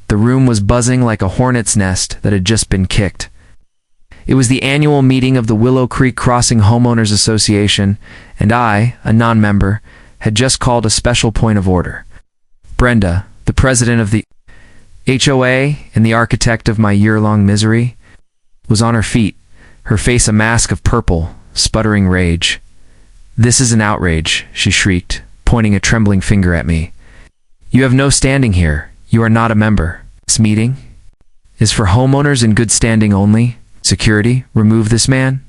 The room was buzzing like a hornet's nest that had just been kicked. It was the annual meeting of the Willow Creek Crossing Homeowners Association, and I, a non-member, had just called a special point of order. Brenda, the president of the HOA and the architect of my year-long misery, was on her feet, her face a mask of purple, sputtering rage. "This is an outrage," she shrieked, pointing a trembling finger at me. "You have no standing here. You are not a member. This meeting is for homeowners in good standing only. Security, remove this man."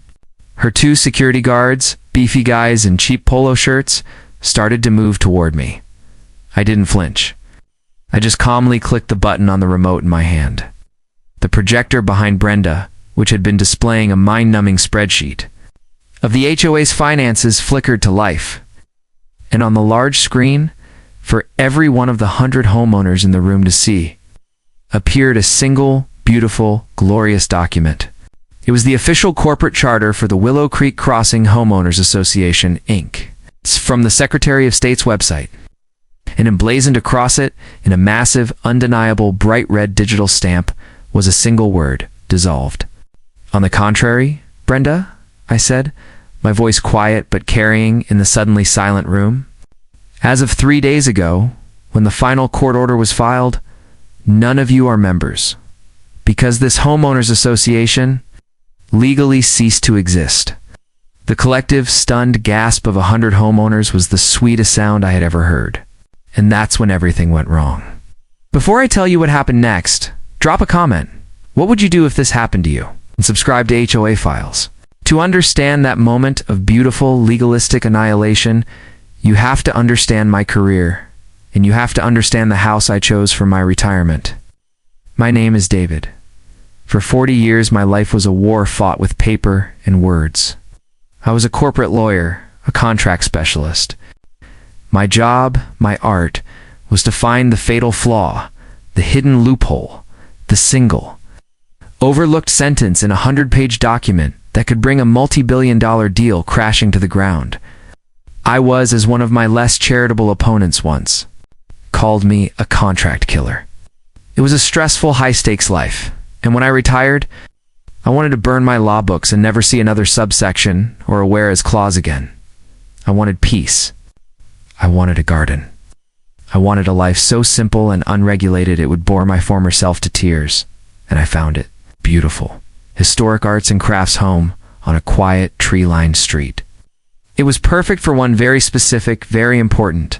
Her two security guards, beefy guys in cheap polo shirts, started to move toward me. I didn't flinch. I just calmly clicked the button on the remote in my hand. The projector behind Brenda, which had been displaying a mind-numbing spreadsheet of the HOA's finances, flickered to life. And on the large screen, for every one of the 100 homeowners in the room to see, appeared a single, beautiful, glorious document. It was the official corporate charter for the Willow Creek Crossing Homeowners Association, Inc. It's from the Secretary of State's website. And emblazoned across it, in a massive, undeniable, bright red digital stamp, was a single word: dissolved. "On the contrary, Brenda," I said, my voice quiet but carrying in the suddenly silent room, "as of 3 days ago, when the final court order was filed, none of you are members, because this homeowners association legally ceased to exist." The collective, stunned gasp of 100 homeowners was the sweetest sound I had ever heard. And that's when everything went wrong. Before I tell you what happened next, drop a comment. What would you do if this happened to you? And subscribe to HOA Files. To understand that moment of beautiful, legalistic annihilation, you have to understand my career, and you have to understand the house I chose for my retirement. My name is David. For 40 years, my life was a war fought with paper and words. I was a corporate lawyer, a contract specialist. My job, my art, was to find the fatal flaw, the hidden loophole, the single, overlooked sentence in a 100-page document that could bring a multi-billion-dollar deal crashing to the ground. I was, as one of my less charitable opponents once called me, a contract killer. It was a stressful, high-stakes life, and when I retired, I wanted to burn my law books and never see another subsection or a whereas clause again. I wanted peace. I wanted a garden. I wanted a life so simple and unregulated it would bore my former self to tears, and I found it. Beautiful. Historic arts and crafts home on a quiet, tree-lined street. It was perfect for one very specific, very important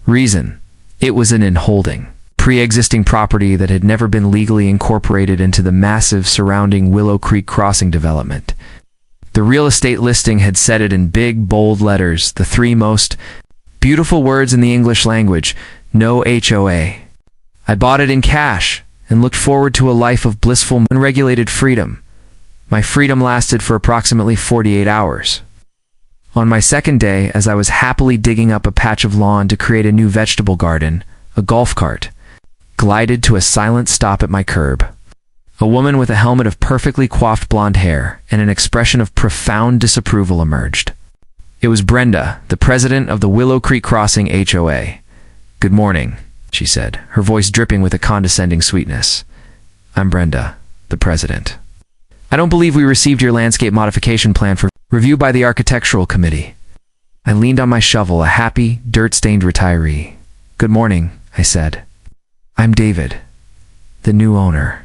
reason. It was an in-holding, pre-existing property that had never been legally incorporated into the massive surrounding Willow Creek Crossing development. The real estate listing had said it in big, bold letters, the three most beautiful words in the English language: no HOA. I bought it in cash and looked forward to a life of blissful, unregulated freedom. My freedom lasted for approximately 48 hours. On my second day, as I was happily digging up a patch of lawn to create a new vegetable garden, a golf cart glided to a silent stop at my curb. A woman with a helmet of perfectly coiffed blonde hair and an expression of profound disapproval emerged. It was Brenda, the president of the Willow Creek Crossing HOA. "Good morning," she said, her voice dripping with a condescending sweetness. "I'm Brenda, the president. I don't believe we received your landscape modification plan for review by the architectural committee." I leaned on my shovel, a happy, dirt-stained retiree. "Good morning," I said. "I'm David, the new owner.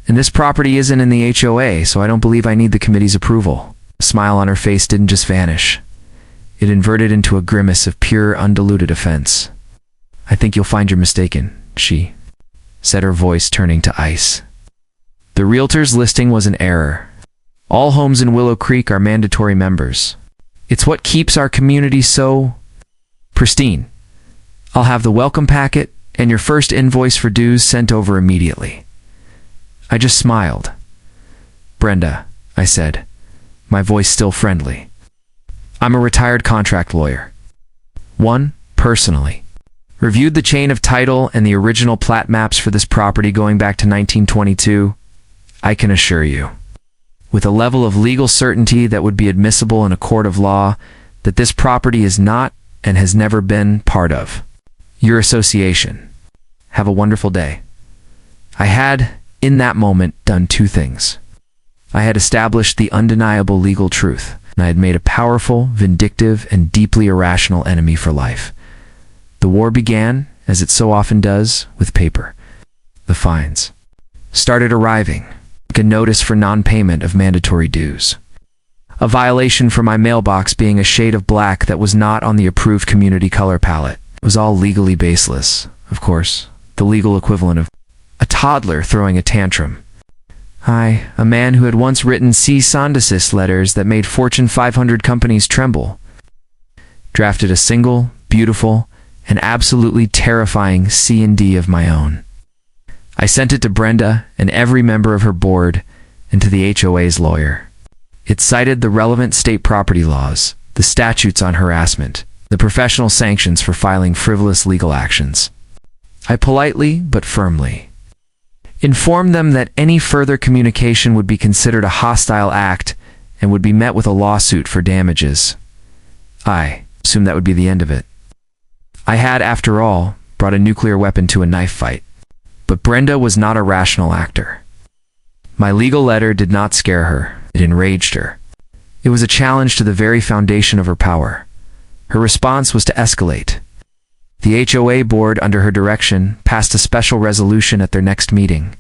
And this property isn't in the HOA, so I don't believe I need the committee's approval." The smile on her face didn't just vanish. It inverted into a grimace of pure, undiluted offense. "I think you'll find you're mistaken," she said, her voice turning to ice. "The realtor's listing was an error. All homes in Willow Creek are mandatory members. It's what keeps our community so pristine. I'll have the welcome packet and your first invoice for dues sent over immediately." I just smiled. "Brenda," I said, my voice still friendly, "I'm a retired contract lawyer. One, personally, reviewed the chain of title and the original plat maps for this property going back to 1922. I can assure you, with a level of legal certainty that would be admissible in a court of law, that this property is not and has never been part of your association. Have a wonderful day." I had, in that moment, done two things. I had established the undeniable legal truth, and I had made a powerful, vindictive, and deeply irrational enemy for life. The war began, as it so often does, with paper. The fines started arriving, like a notice for non-payment of mandatory dues. A violation for my mailbox being a shade of black that was not on the approved community color palette. It was all legally baseless, of course, the legal equivalent of a toddler throwing a tantrum. I, a man who had once written cease and desist letters that made Fortune 500 companies tremble, drafted a single, beautiful, and absolutely terrifying C&D of my own. I sent it to Brenda and every member of her board and to the HOA's lawyer. It cited the relevant state property laws, the statutes on harassment, the professional sanctions for filing frivolous legal actions. I politely, but firmly, informed them that any further communication would be considered a hostile act and would be met with a lawsuit for damages. I assumed that would be the end of it. I had, after all, brought a nuclear weapon to a knife fight. But Brenda was not a rational actor. My legal letter did not scare her. It enraged her. It was a challenge to the very foundation of her power. Her response was to escalate. The HOA board, under her direction, passed a special resolution at their next meeting.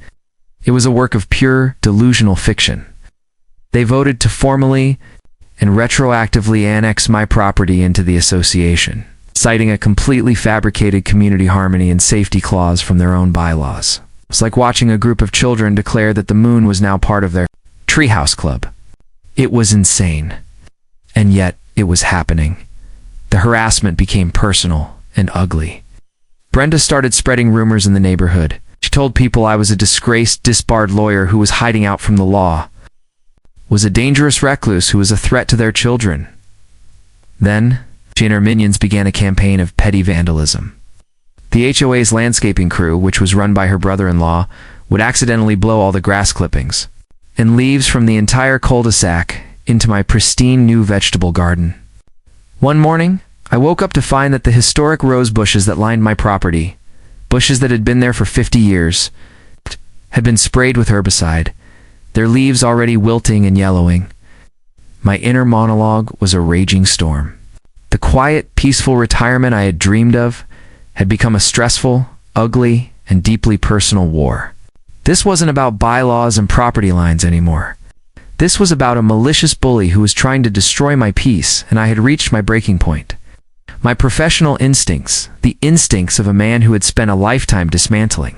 It was a work of pure, delusional fiction. They voted to formally and retroactively annex my property into the association, citing a completely fabricated community harmony and safety clause from their own bylaws. It was like watching a group of children declare that the moon was now part of their treehouse club. It was insane. And yet, it was happening. The harassment became personal and ugly. Brenda started spreading rumors in the neighborhood. She told people I was a disgraced, disbarred lawyer who was hiding out from the law, was a dangerous recluse who was a threat to their children. Then, she and her minions began a campaign of petty vandalism. The HOA's landscaping crew, which was run by her brother-in-law, would accidentally blow all the grass clippings and leaves from the entire cul-de-sac into my pristine new vegetable garden. One morning, I woke up to find that the historic rose bushes that lined my property, bushes that had been there for 50 years, had been sprayed with herbicide, their leaves already wilting and yellowing. My inner monologue was a raging storm. The quiet, peaceful retirement I had dreamed of had become a stressful, ugly, and deeply personal war. This wasn't about bylaws and property lines anymore. This was about a malicious bully who was trying to destroy my peace, and I had reached my breaking point. My professional instincts, the instincts of a man who had spent a lifetime dismantling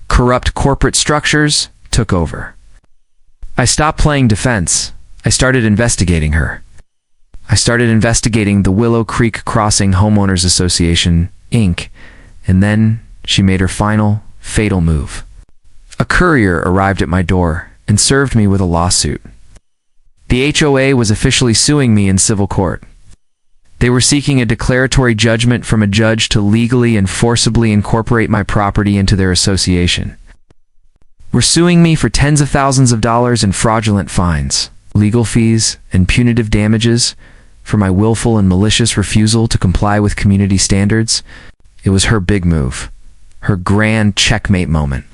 corrupt corporate structures, took over. I stopped playing defense. I started investigating her. I started investigating the Willow Creek Crossing Homeowners Association, Inc., and then she made her final, fatal move. A courier arrived at my door and served me with a lawsuit. The HOA was officially suing me in civil court. They were seeking a declaratory judgment from a judge to legally and forcibly incorporate my property into their association. Were suing me for tens of thousands of dollars in fraudulent fines, legal fees, and punitive damages for my willful and malicious refusal to comply with community standards. It was her big move, her grand checkmate moment.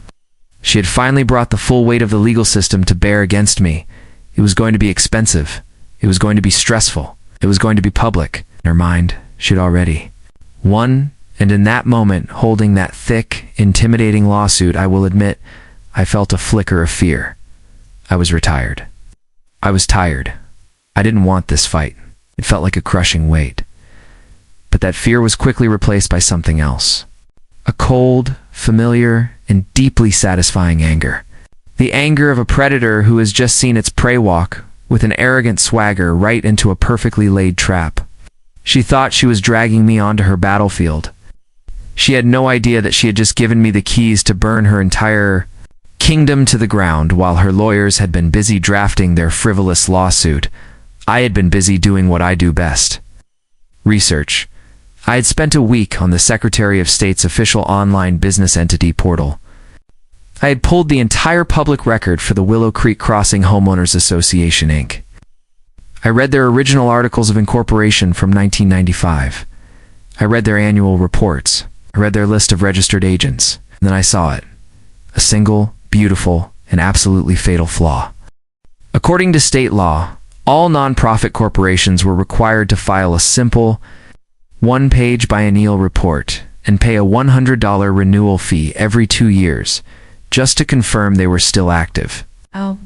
She had finally brought the full weight of the legal system to bear against me. It was going to be expensive. It was going to be stressful. It was going to be public. In her mind, she'd already won, and in that moment, holding that thick, intimidating lawsuit, I will admit, I felt a flicker of fear. I was retired. I was tired. I didn't want this fight. It felt like a crushing weight. But that fear was quickly replaced by something else. A cold, familiar, and deeply satisfying anger. The anger of a predator who has just seen its prey walk, with an arrogant swagger, right into a perfectly laid trap. She thought she was dragging me onto her battlefield. She had no idea that she had just given me the keys to burn her entire kingdom to the ground while her lawyers had been busy drafting their frivolous lawsuit. I had been busy doing what I do best. Research. I had spent a week on the Secretary of State's official online business entity portal. I had pulled the entire public record for the Willow Creek Crossing Homeowners Association, Inc. I read their original articles of incorporation from 1995. I read their annual reports. I read their list of registered agents. And then I saw it. a single, beautiful, and absolutely fatal flaw. According to state law, all nonprofit corporations were required to file a simple, one-page biennial report and pay a $100 renewal fee every 2 years, just to confirm they were still active. Oh.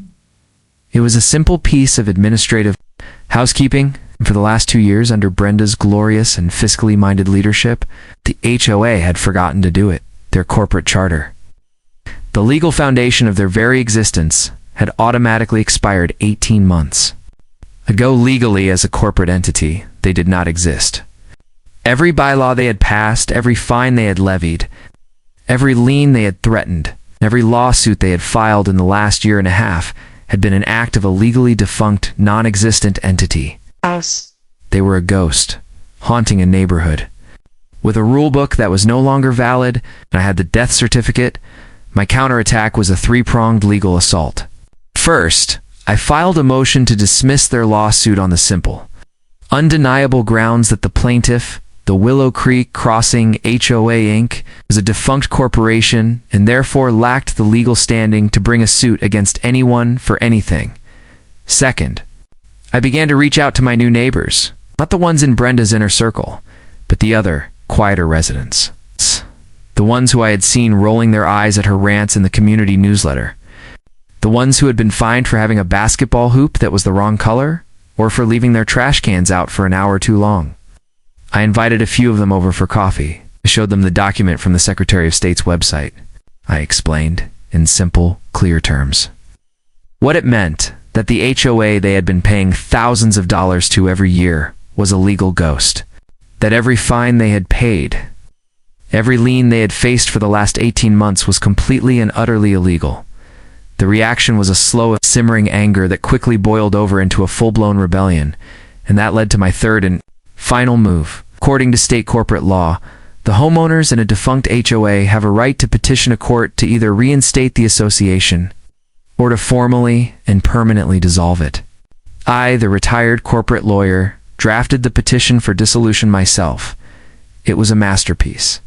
It was a simple piece of administrative housekeeping, and for the last 2 years, under Brenda's glorious and fiscally minded leadership, the HOA had forgotten to do it, their corporate charter. The legal foundation of their very existence had automatically expired 18 months ago. Legally, as a corporate entity, they did not exist. Every bylaw they had passed, every fine they had levied, every lien they had threatened, every lawsuit they had filed in the last year and a half had been an act of a legally defunct, non-existent entity. Us. They were a ghost, haunting a neighborhood. With a rule book that was no longer valid, and I had the death certificate, my counterattack was a three-pronged legal assault. First, I filed a motion to dismiss their lawsuit on the simple, undeniable grounds that the plaintiff, the Willow Creek Crossing HOA Inc., was a defunct corporation and therefore lacked the legal standing to bring a suit against anyone for anything. Second, I began to reach out to my new neighbors, not the ones in Brenda's inner circle, but the other, quieter residents. The ones who I had seen rolling their eyes at her rants in the community newsletter. The ones who had been fined for having a basketball hoop that was the wrong color, or for leaving their trash cans out for an hour too long. I invited a few of them over for coffee. I showed them the document from the Secretary of State's website. I explained, in simple, clear terms, what it meant that the HOA they had been paying thousands of dollars to every year was a legal ghost, that every fine they had paid, every lien they had faced for the last 18 months was completely and utterly illegal. The reaction was a slow, simmering anger that quickly boiled over into a full-blown rebellion, and that led to my third and final move. According to state corporate law, the homeowners in a defunct HOA have a right to petition a court to either reinstate the association or to formally and permanently dissolve it. I, the retired corporate lawyer, drafted the petition for dissolution myself. It was a masterpiece.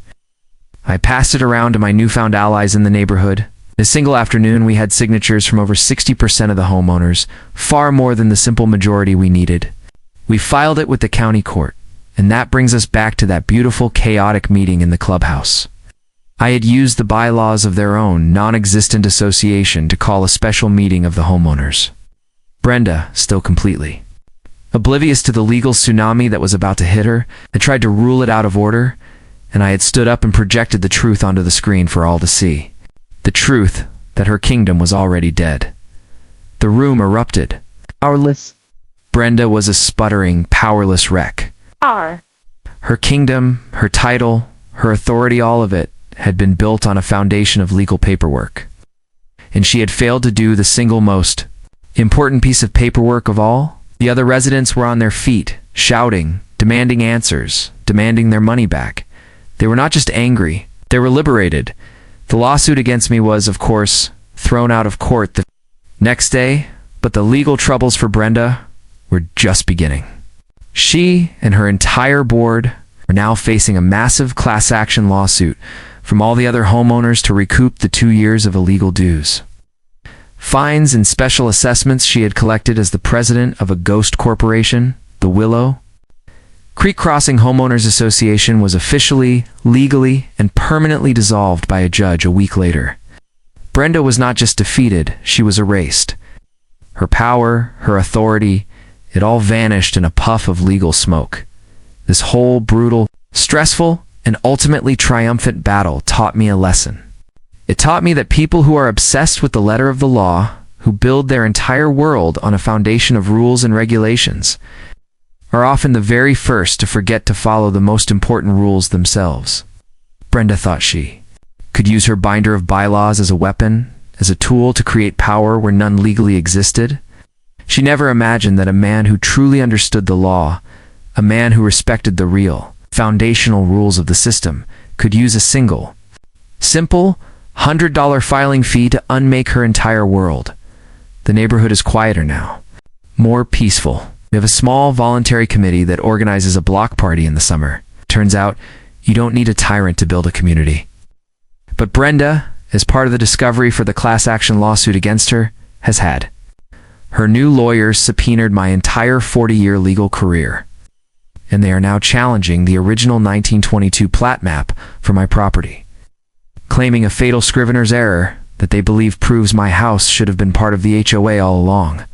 I passed it around to my newfound allies in the neighborhood. In a single afternoon, we had signatures from over 60% of the homeowners, far more than the simple majority we needed. We filed it with the county court, and that brings us back to that beautiful, chaotic meeting in the clubhouse. I had used the bylaws of their own non-existent association to call a special meeting of the homeowners. Brenda, still completely oblivious to the legal tsunami that was about to hit her, had tried to rule it out of order, and I had stood up and projected the truth onto the screen for all to see. The truth that her kingdom was already dead. The room erupted. Powerless. Brenda was a sputtering, powerless wreck. Our. Her kingdom, her title, her authority, all of it had been built on a foundation of legal paperwork. And she had failed to do the single most important piece of paperwork of all. The other residents were on their feet, shouting, demanding answers, demanding their money back. They were not just angry, they were liberated. The lawsuit against me was, of course, thrown out of court the next day, but the legal troubles for Brenda were just beginning. She and her entire board are now facing a massive class action lawsuit from all the other homeowners to recoup the 2 years of illegal dues. Fines and special assessments she had collected as the president of a ghost corporation, the Willow Creek Crossing Homeowners Association, was officially, legally, and permanently dissolved by a judge a week later. Brenda was not just defeated, she was erased. Her power, her authority, it all vanished in a puff of legal smoke. This whole brutal, stressful, and ultimately triumphant battle taught me a lesson. It taught me that people who are obsessed with the letter of the law, who build their entire world on a foundation of rules and regulations, are often the very first to forget to follow the most important rules themselves. Brenda thought she could use her binder of bylaws as a weapon, as a tool to create power where none legally existed. She never imagined that a man who truly understood the law, a man who respected the real, foundational rules of the system, could use a simple, $100 filing fee to unmake her entire world. The neighborhood is quieter now, more peaceful. We have a small voluntary committee that organizes a block party in the summer. Turns out, you don't need a tyrant to build a community. But Brenda as part of the discovery for the class action lawsuit against her, has had. Her new lawyers subpoenaed my entire 40-year legal career, and they are now challenging the original 1922 plat map for my property, claiming a fatal scrivener's error that they believe proves my house should have been part of the HOA all along.